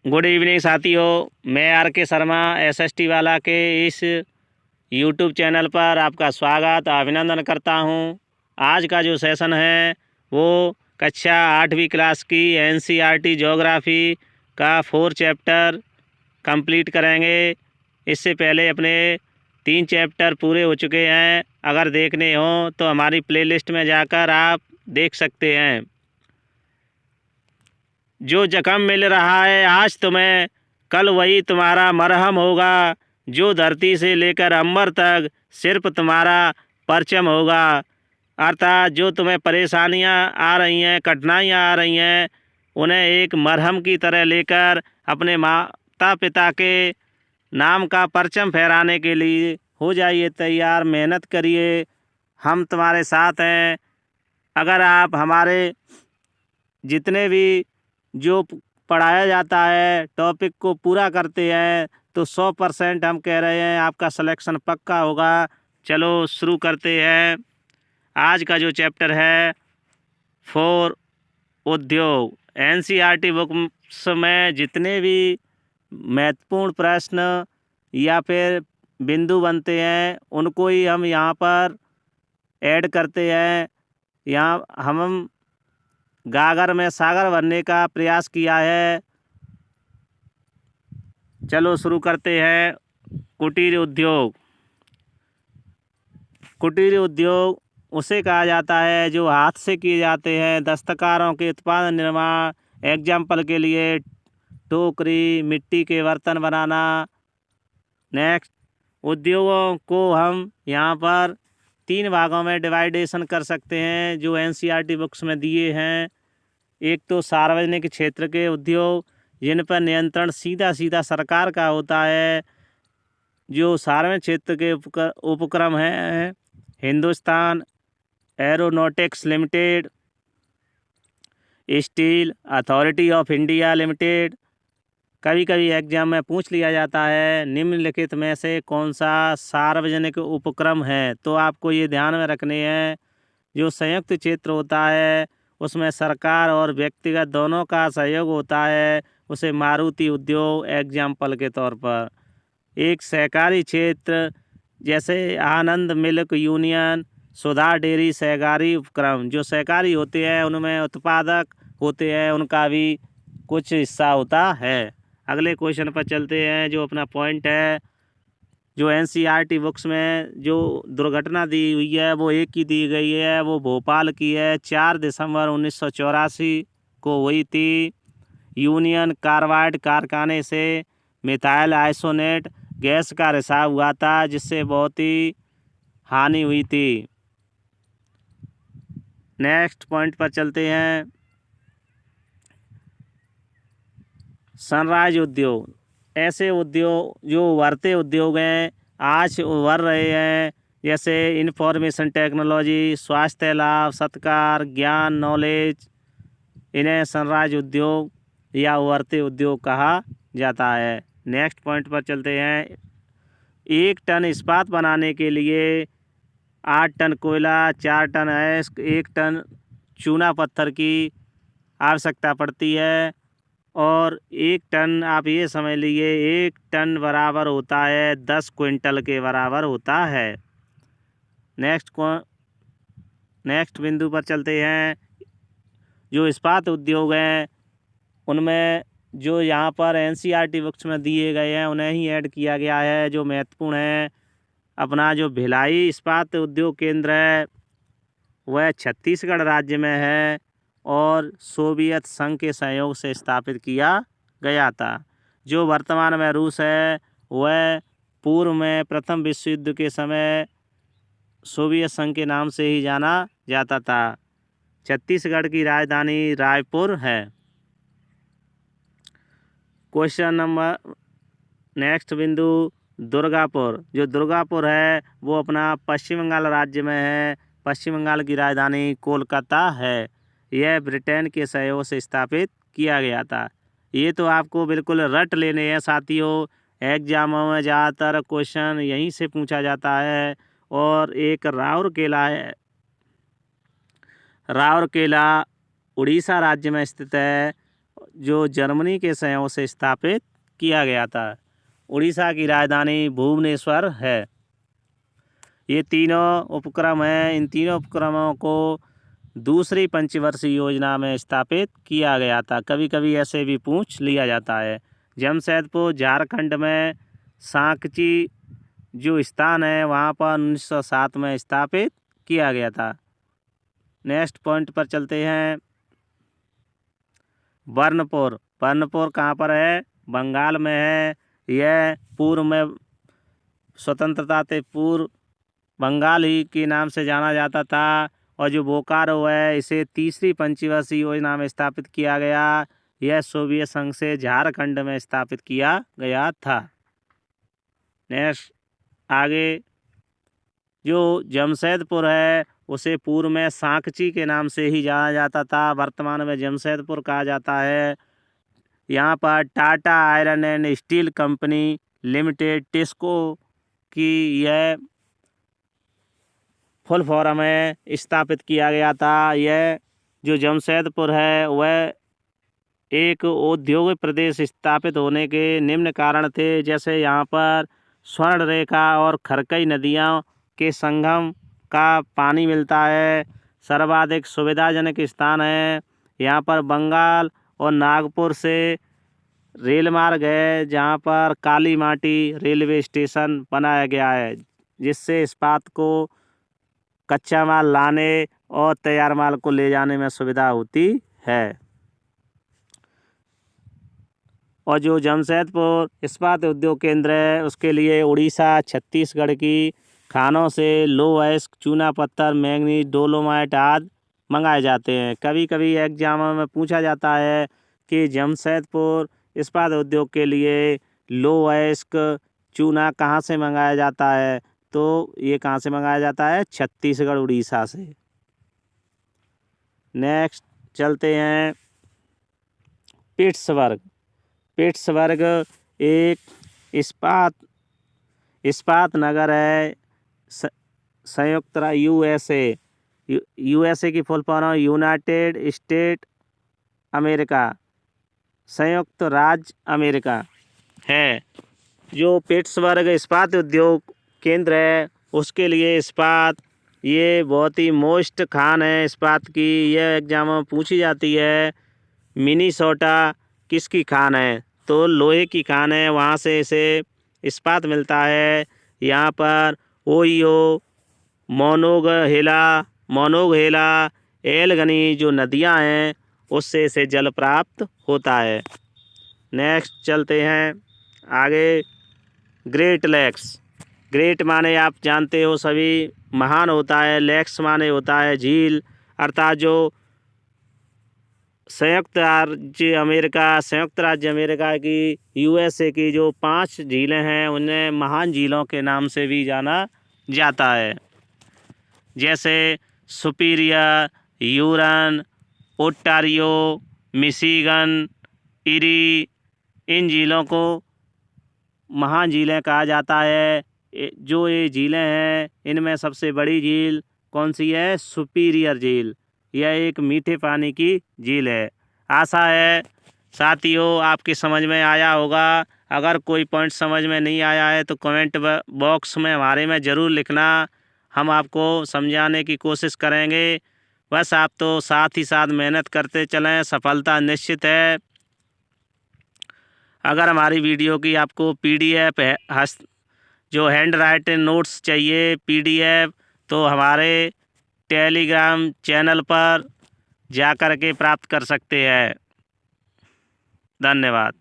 Good evening साथियों, मैं are के शर्मा एसएसटी वाला के इस यूट्यूब चैनल पर आपका स्वागत अभिनंदन करता हूं। आज का जो सेशन है वो कक्षा 8वीं क्लास की एनसीईआरटी ज्योग्राफी का 4 चैप्टर कंप्लीट करेंगे। इससे पहले अपने 3 चैप्टर पूरे हो चुके हैं। अगर देखने हो तो हमारी प्लेलिस्ट में जाकर आप देख सकते हैं। जो जख्म मिल रहा है आज तुम्हें, कल वही तुम्हारा मरहम होगा। जो धरती से लेकर अंबर तक सिर्फ तुम्हारा परचम होगा। अर्थात जो तुम्हें परेशानियां आ रही हैं, कठिनाइयां आ रही हैं, उन्हें एक मरहम की तरह लेकर अपने माता पिता के नाम का परचम फहराने के लिए हो जाइए तैयार। मेहनत करिए, हम तुम्हारे साथ हैं। अगर आप हमारे जितने भी जो पढ़ाया जाता है टॉपिक को पूरा करते हैं तो 100% हम कह रहे हैं आपका सिलेक्शन पक्का होगा। चलो शुरू करते हैं। आज का जो चैप्टर है 4 उद्योग। एनसीईआरटी बुक में जितने भी महत्वपूर्ण प्रश्न या फिर बिंदु बनते हैं उनको ही हम यहाँ पर ऐड करते हैं। यहाँ हम गागर में सागर भरने का प्रयास किया है। चलो शुरू करते हैं। कुटीर उद्योग। कुटीर उद्योग उसे कहा जाता है जो हाथ से किए जाते हैं। दस्तकारों के उत्पादन निर्माण, एग्जाम्पल के लिए टोकरी, मिट्टी के बर्तन बनाना। नेक्स्ट, उद्योगों को हम यहाँ पर 3 भागों में डिवाइडेशन कर सकते हैं जो एनसीईआरटी बुक्स में दिए हैं। एक तो सार्वजनिक क्षेत्र के उद्योग जिन पर नियंत्रण सीधा सीधा सरकार का होता है। जो सार्वजनिक क्षेत्र के उपक्रम हैं Hindustan aeronautics limited, steel authority of India limited. कभी कभी एग्जाम में पूछ लिया जाता है निम्नलिखित में से कौन सा सार्वजनिक उपक्रम है, तो आपको ये ध्यान में रखने हैं। जो संयुक्त क्षेत्र होता है उसमें सरकार और व्यक्तिगत दोनों का सहयोग होता है, उसे मारुति उद्योग एग्जाम्पल के तौर पर। एक सहकारी क्षेत्र जैसे आनंद मिल्क यूनियन, सुधा डेयरी सहकारी उपक्रम। जो सहकारी होते हैं उनमें उत्पादक होते हैं, उनका भी कुछ हिस्सा होता है। अगले क्वेश्चन पर चलते हैं। जो अपना पॉइंट है, जो एनसीईआरटी बुक्स में जो दुर्घटना दी हुई है वो एक ही दी गई है, वो भोपाल की है। 4 दिसंबर 1984 को हुई थी। यूनियन कार्बाइड कारखाने से मिथाइल आइसोनेट गैस का रिसाव हुआ था जिससे बहुत ही हानि हुई थी। नेक्स्ट पॉइंट पर चलते हैं। सनराइज उद्योग ऐसे उद्योग जो उभरते उद्योग हैं, आज उभर रहे हैं, जैसे इंफॉर्मेशन टेक्नोलॉजी, स्वास्थ्य लाभ, सत्कार, ज्ञान, नॉलेज। इन्हें सनराइज उद्योग या उभरते उद्योग कहा जाता है। नेक्स्ट पॉइंट पर चलते हैं। 1 टन इस्पात बनाने के लिए 8 टन कोयला, 4 टन अयस्क, 1 टन चूना पत्थर की आवश्यकता पड़ती है। और 1 टन आप ये समझ लीजिए 1 टन बराबर होता है 10 क्विंटल के बराबर होता है। नेक्स्ट बिंदु पर चलते हैं। जो इस्पात उद्योग हैं उनमें जो यहाँ पर एनसीईआरटी बुक्स में दिए गए हैं उन्हें ही ऐड किया गया है जो महत्वपूर्ण है। अपना जो भिलाई इस्पात उद्योग केंद्र है वह छत्तीसगढ़ राज्य में है और सोवियत संघ के सहयोग से स्थापित किया गया था। जो वर्तमान में रूस है वह पूर्व में प्रथम विश्व युद्ध के समय सोवियत संघ के नाम से ही जाना जाता था। छत्तीसगढ़ की राजधानी रायपुर है। क्वेश्चन नंबर नेक्स्ट बिंदु दुर्गापुर। जो दुर्गापुर है वो अपना पश्चिम बंगाल राज्य में है। पश्चिम बंगाल की राजधानी कोलकाता है। यह ब्रिटेन के सहयोग से स्थापित किया गया था। ये तो आपको बिल्कुल रट लेने हैं साथियों। एग्जामों में ज़्यादातर क्वेश्चन यहीं से पूछा जाता है। और एक राउरकेला है। राउरकेला उड़ीसा राज्य में स्थित है। जो जर्मनी के सहयोग से स्थापित किया गया था। उड़ीसा की राजधानी भुवनेश्वर है। ये तीनों उपक्रम हैं। इन तीनों उपक्रमों को दूसरी पंचवर्षीय योजना में स्थापित किया गया था। कभी कभी ऐसे भी पूछ लिया जाता है। जमशेदपुर झारखंड में सांकची जो स्थान है वहाँ पर 1907 में स्थापित किया गया था। नेक्स्ट पॉइंट पर चलते हैं। बर्नपुर। बर्नपुर कहाँ पर है? बंगाल में है। यह पूर्व में स्वतंत्रता से पूर्व बंगाल ही के नाम से जाना जाता था। और जो बोकारो है इसे तीसरी पंचवर्षीय योजना में स्थापित किया गया। यह सोवियत संघ से झारखंड में स्थापित किया गया था। नेक्स्ट आगे, जो जमशेदपुर है उसे पूर्व में सांकची के नाम से ही जाना जाता था, वर्तमान में जमशेदपुर कहा जाता है। यहाँ पर Tata iron and steel company limited TISCO की यह फुल फॉर्म में स्थापित किया गया था। यह जो जमशेदपुर है वह एक औद्योगिक प्रदेश स्थापित होने के निम्न कारण थे, जैसे यहाँ पर स्वर्ण रेखा और खरकई नदियों के संगम का पानी मिलता है। सर्वाधिक सुविधाजनक स्थान है। यहाँ पर बंगाल और नागपुर से रेल मार्ग है, जहाँ पर काली माटी रेलवे स्टेशन बनाया गया है, जिससे इस्पात को कच्चा माल लाने और तैयार माल को ले जाने में सुविधा होती है। और जो जमशेदपुर इस्पात उद्योग केंद्र है उसके लिए उड़ीसा छत्तीसगढ़ की खानों से लो अयस्क चूना पत्थर मैंगनीज डोलोमाइट आदि मंगाए जाते हैं। कभी कभी एग्जामों में पूछा जाता है कि जमशेदपुर इस्पात उद्योग के लिए लो अयस्क चूना कहाँ से मंगाया जाता है, तो ये कहाँ से मंगाया जाता है? छत्तीसगढ़ उड़ीसा से। नेक्स्ट चलते हैं पिट्सबर्ग। पिट्सबर्ग एक इस्पात नगर है संयुक्त यूएसए की full form United state America, संयुक्त राज्य अमेरिका है। जो पिट्सबर्ग इस्पात उद्योग केंद्र है उसके लिए इस्पात ये बहुत ही मोस्ट खान है इस्पात की। यह एग्जाम में पूछी जाती है। मिनीसोटा किसकी खान है? तो लोहे की खान है, वहाँ से इसे इस्पात मिलता है। यहाँ पर ओहियो मोनोगहेला एलगनी जो नदियाँ हैं उससे इसे जल प्राप्त होता है। नेक्स्ट चलते हैं आगे। Great lakes. ग्रेट माने आप जानते हो सभी महान होता है, लेक्स माने होता है झील, अर्थात जो संयुक्त राज्य अमेरिका की यूएसए की जो 5 झीलें हैं उन्हें महान झीलों के नाम से भी जाना जाता है, जैसे सुपीरियर, यूरन, ओटारियो, मिशिगन, इरी। इन झीलों को महान झीलें कहा जाता है। जो ये झीलें हैं इनमें सबसे बड़ी झील कौन सी है? सुपीरियर झील। यह एक मीठे पानी की झील है। आशा है साथियों आपकी समझ में आया होगा। अगर कोई पॉइंट समझ में नहीं आया है तो कमेंट बॉक्स में हमारे में ज़रूर लिखना, हम आपको समझाने की कोशिश करेंगे। बस आप तो साथ ही साथ मेहनत करते चलें, सफलता निश्चित है। अगर हमारी वीडियो की आपको PDF जो हैंड राइटिंग नोट्स चाहिए PDF, तो हमारे टेलीग्राम चैनल पर जा कर के प्राप्त कर सकते हैं। धन्यवाद।